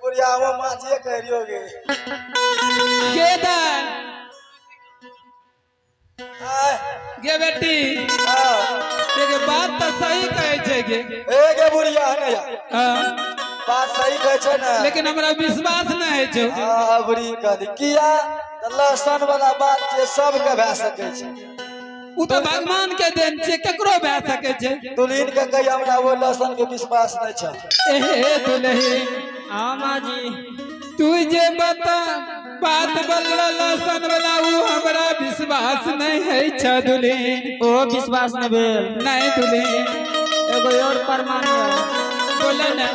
बुढ़िया वो माजिए कह रही होगी केदार आय गे बेटी देखे बात तो सही कहे छे गे ए गे बुढ़िया है ना हाँ, बात सही कहे छे ना लेकिन हमरा विश्वास न है छो हां बुढ़ी कह किया त लहसन वाला बात जे सब के भए सके छे उ तो भगवान के देन छे केकरो भए सके छे दुल्हन के कही हमरा वो लहसन के विश्वास नहीं छे एहे दुल्हन हाँ माँ जी तू जे बता बात बोलला लसन वाला उ हमरा विश्वास नहीं है छ दुल्हन ओ विश्वास न भेल नहीं दुल्हन एगो और प्रमाण है बोला ना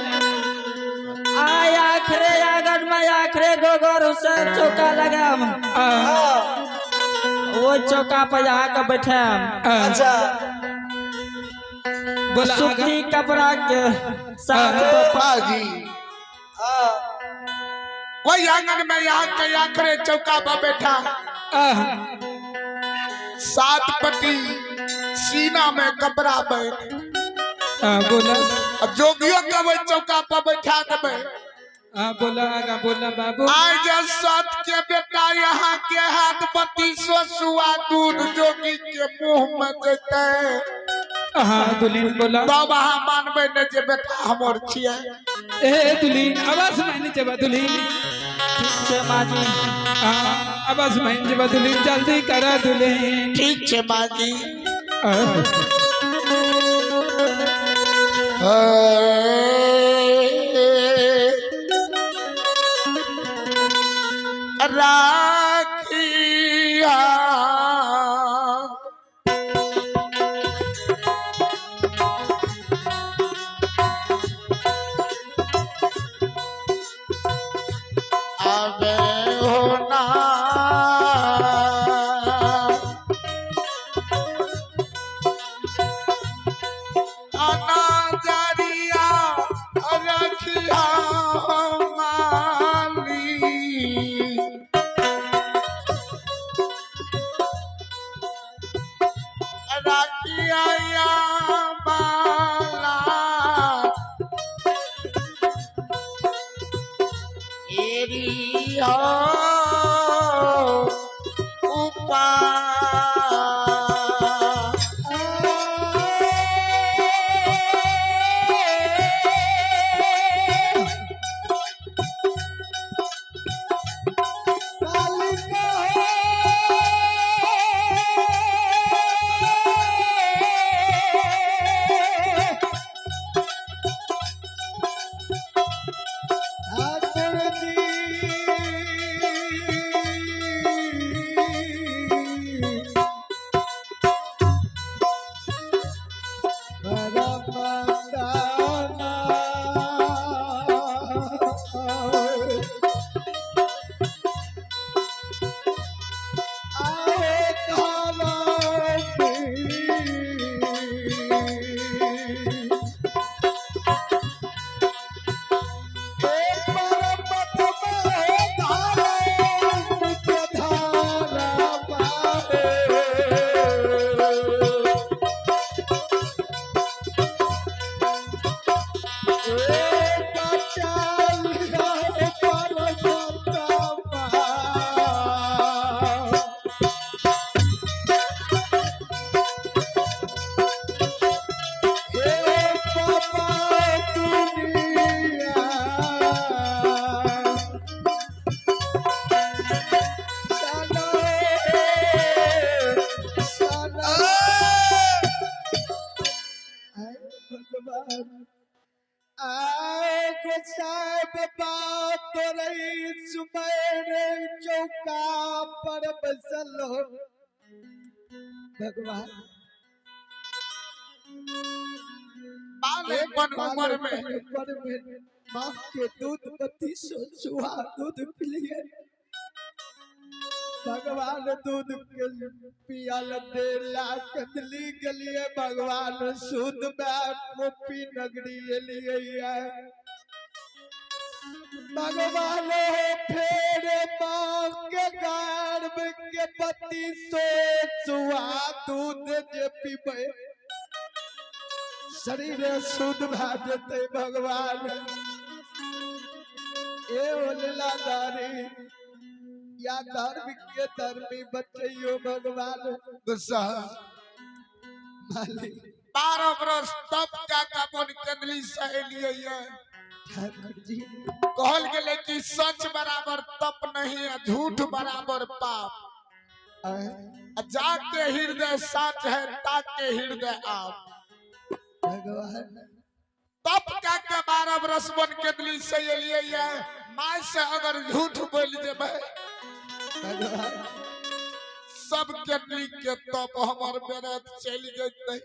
आय आखरे आगन में आखरे गोगर से चौका लगाम वो चौका पर आके बैठाम अच्छा बोला सूती कपड़ा के साथ बाजी हां वही आंगन में यहाँ के आखरे चौका पर बैठा सात पट्टी सीना में कपड़ा बैठ बोला अब जोगियों का वही चौका पर बैठा देवे बोला आगा बोला बाबू आज सत के बेटा यहाँ के हाथ पति सुआ दूध जोगी के मुंह में देते हाँ दुल्हन बोला तब अहाँ मानबे न जे बेटा हमर छियै ए दुल्हन आवाज मायने जेबा दुल्हन ठीक छे माँ जी आवाज मायने जेबा दुल्हन जल्दी करा दुल्हन ठीक छे माँ जी राखिया अबे होना अनाजरिया रखिया माली रखिया बाला एरिया उपा चौका पर बसल हो भगवान बालेपन उम्र में माँ के दूध पति सुहा दूध पिलिए भगवान दूध के पियल देला कदली गलिए भगवान शुद्ध में गोपी नगरी लिए भगवान फेर माँ के गर्भ के पति सुहा दूध जे पीबे शरीर शुद्ध भए जेते भगवान ए ओलीलाधारी या धार्मिक के धर्मी बच्चों भगवान मालिक 12 बरस तप का मन केंद्री सहेलिए है ठाकुर जी कहल गेले कि सच बराबर तप नहीं है, झूठ बराबर पाप। जाके हृदय साच है, ताके हृदय आप। भगवान तप का 12 बरस मन केंद्री सहेलिए है। माय से अगर झूठ बोल देबे भगवान सब केंद्री के तप हमर मेरे चल जते।